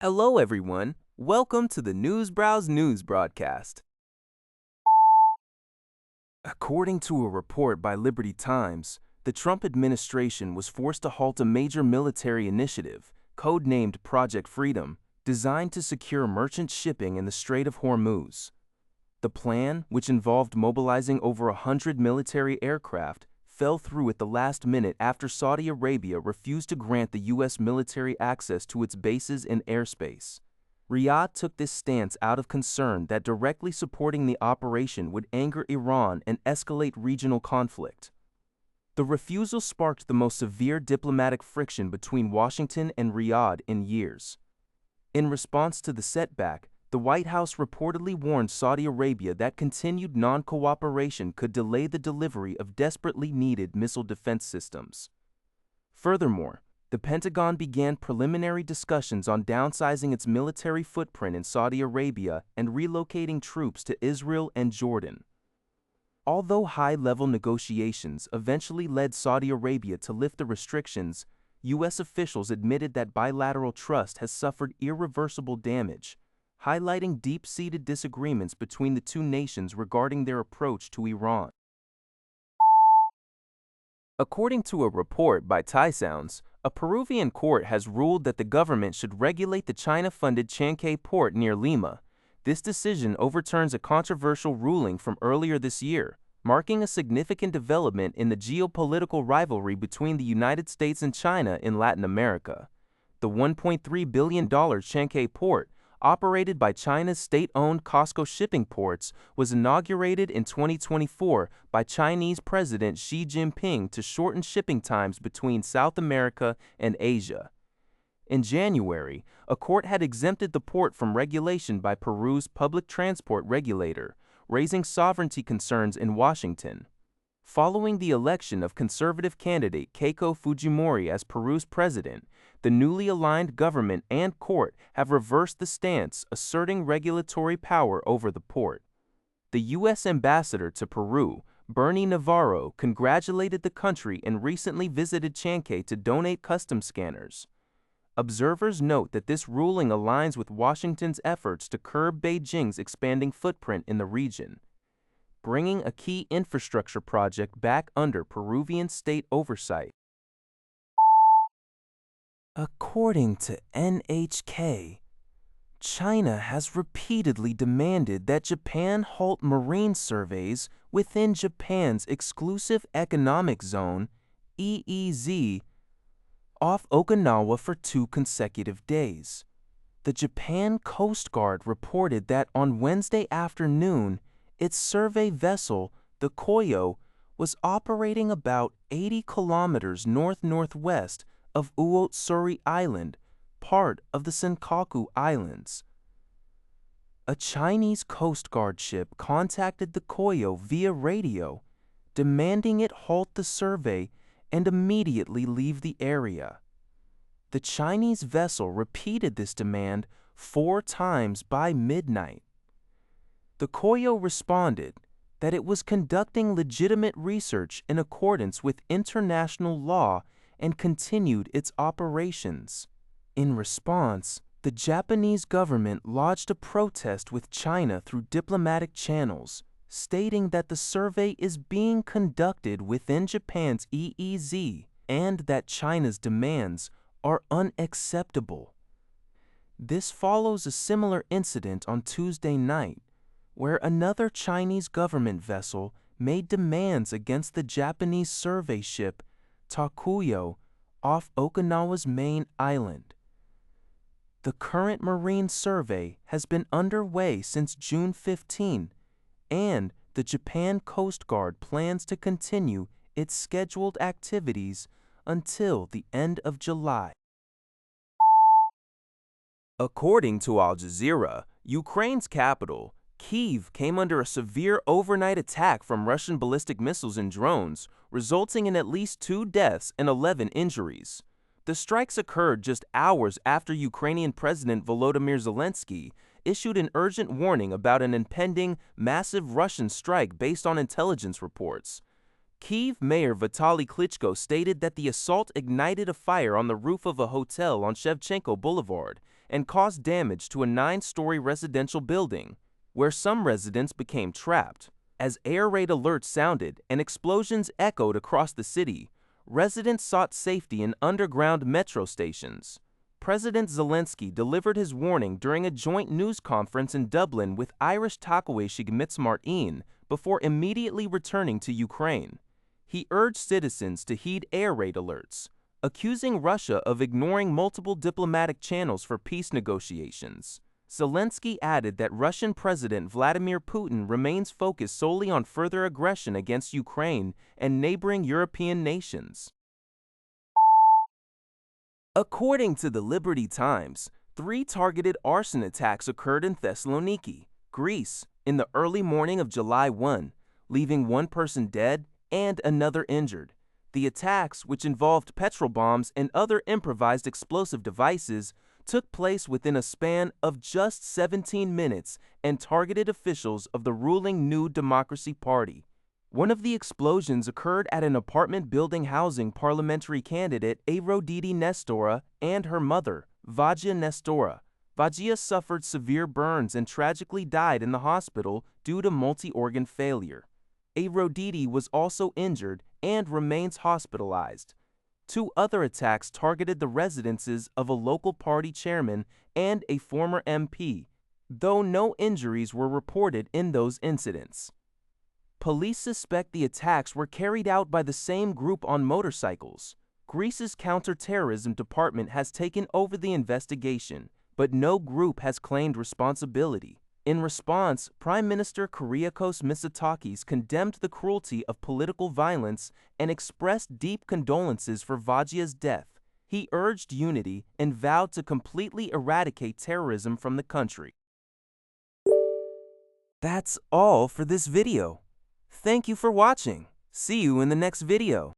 Hello, everyone. Welcome to the Newsbrowse News broadcast. According to a report by Liberty Times, the Trump administration was forced to halt a major military initiative, codenamed Project Freedom, designed to secure merchant shipping in the Strait of Hormuz. The plan, which involved mobilizing over 100 military aircraft, fell through at the last minute after Saudi Arabia refused to grant the U.S. military access to its bases and airspace. Riyadh took this stance out of concern that directly supporting the operation would anger Iran and escalate regional conflict. The refusal sparked the most severe diplomatic friction between Washington and Riyadh in years. In response to the setback, the White House reportedly warned Saudi Arabia that continued non-cooperation could delay the delivery of desperately needed missile defense systems. Furthermore, the Pentagon began preliminary discussions on downsizing its military footprint in Saudi Arabia and relocating troops to Israel and Jordan. Although high-level negotiations eventually led Saudi Arabia to lift the restrictions, U.S. officials admitted that bilateral trust has suffered irreversible damage, highlighting deep-seated disagreements between the two nations regarding their approach to Iran. According to a report by Thai Sounds, a Peruvian court has ruled that the government should regulate the China-funded Chancay port near Lima. This decision overturns a controversial ruling from earlier this year, marking a significant development in the geopolitical rivalry between the United States and China in Latin America. The $1.3 billion Chancay port, operated by China's state-owned COSCO Shipping Ports, was inaugurated in 2024 by Chinese President Xi Jinping to shorten shipping times between South America and Asia. In January, a court had exempted the port from regulation by Peru's public transport regulator, raising sovereignty concerns in Washington. Following the election of conservative candidate Keiko Fujimori as Peru's president, the newly aligned government and court have reversed the stance, asserting regulatory power over the port. The U.S. ambassador to Peru, Bernie Navarro, congratulated the country and recently visited Chancay to donate custom scanners. Observers note that this ruling aligns with Washington's efforts to curb Beijing's expanding footprint in the region, bringing a key infrastructure project back under Peruvian state oversight. According to NHK, China has repeatedly demanded that Japan halt marine surveys within Japan's exclusive economic zone, EEZ, off Okinawa for 2 consecutive days. The Japan Coast Guard reported that on Wednesday afternoon, its survey vessel, the Koyo, was operating about 80 kilometers north-northwest of Uotsuri Island, part of the Senkaku Islands. A Chinese Coast Guard ship contacted the Koyo via radio, demanding it halt the survey and immediately leave the area. The Chinese vessel repeated this demand 4 times by midnight. The Koyo responded that it was conducting legitimate research in accordance with international law and continued its operations. In response, the Japanese government lodged a protest with China through diplomatic channels, stating that the survey is being conducted within Japan's EEZ and that China's demands are unacceptable. This follows a similar incident on Tuesday night, where another Chinese government vessel made demands against the Japanese survey ship Takuyo off Okinawa's main island. The current marine survey has been underway since June 15, and the Japan Coast Guard plans to continue its scheduled activities until the end of July. According to Al Jazeera, Ukraine's capital, Kyiv, came under a severe overnight attack from Russian ballistic missiles and drones, resulting in at least 2 deaths and 11 injuries. The strikes occurred just hours after Ukrainian President Volodymyr Zelenskyy issued an urgent warning about an impending, massive Russian strike based on intelligence reports. Kyiv Mayor Vitaly Klitschko stated that the assault ignited a fire on the roof of a hotel on Shevchenko Boulevard and caused damage to a 9-story residential building, where some residents became trapped. As air raid alerts sounded and explosions echoed across the city, residents sought safety in underground metro stations. President Zelenskyy delivered his warning during a joint news conference in Dublin with Irish Taoiseach Micheál before immediately returning to Ukraine. He urged citizens to heed air raid alerts, accusing Russia of ignoring multiple diplomatic channels for peace negotiations. Zelenskyy added that Russian President Vladimir Putin remains focused solely on further aggression against Ukraine and neighboring European nations. According to the Liberty Times, 3 targeted arson attacks occurred in Thessaloniki, Greece, in the early morning of July 1, leaving 1 person dead and another injured. The attacks, which involved petrol bombs and other improvised explosive devices, took place within a span of just 17 minutes and targeted officials of the ruling New Democracy Party. One of the explosions occurred at an apartment building housing parliamentary candidate Eradicate Nestora and her mother, Vajia Nestora. Vajia suffered severe burns and tragically died in the hospital due to multi-organ failure. Eradicate was also injured and remains hospitalized. 2 other attacks targeted the residences of a local party chairman and a former MP, though no injuries were reported in those incidents. Police suspect the attacks were carried out by the same group on motorcycles. Greece's counter-terrorism department has taken over the investigation, but no group has claimed responsibility. In response, Prime Minister Kyriakos Mitsotakis condemned the cruelty of political violence and expressed deep condolences for Vajia's death. He urged unity and vowed to completely eradicate terrorism from the country. That's all for this video. Thank you for watching. See you in the next video.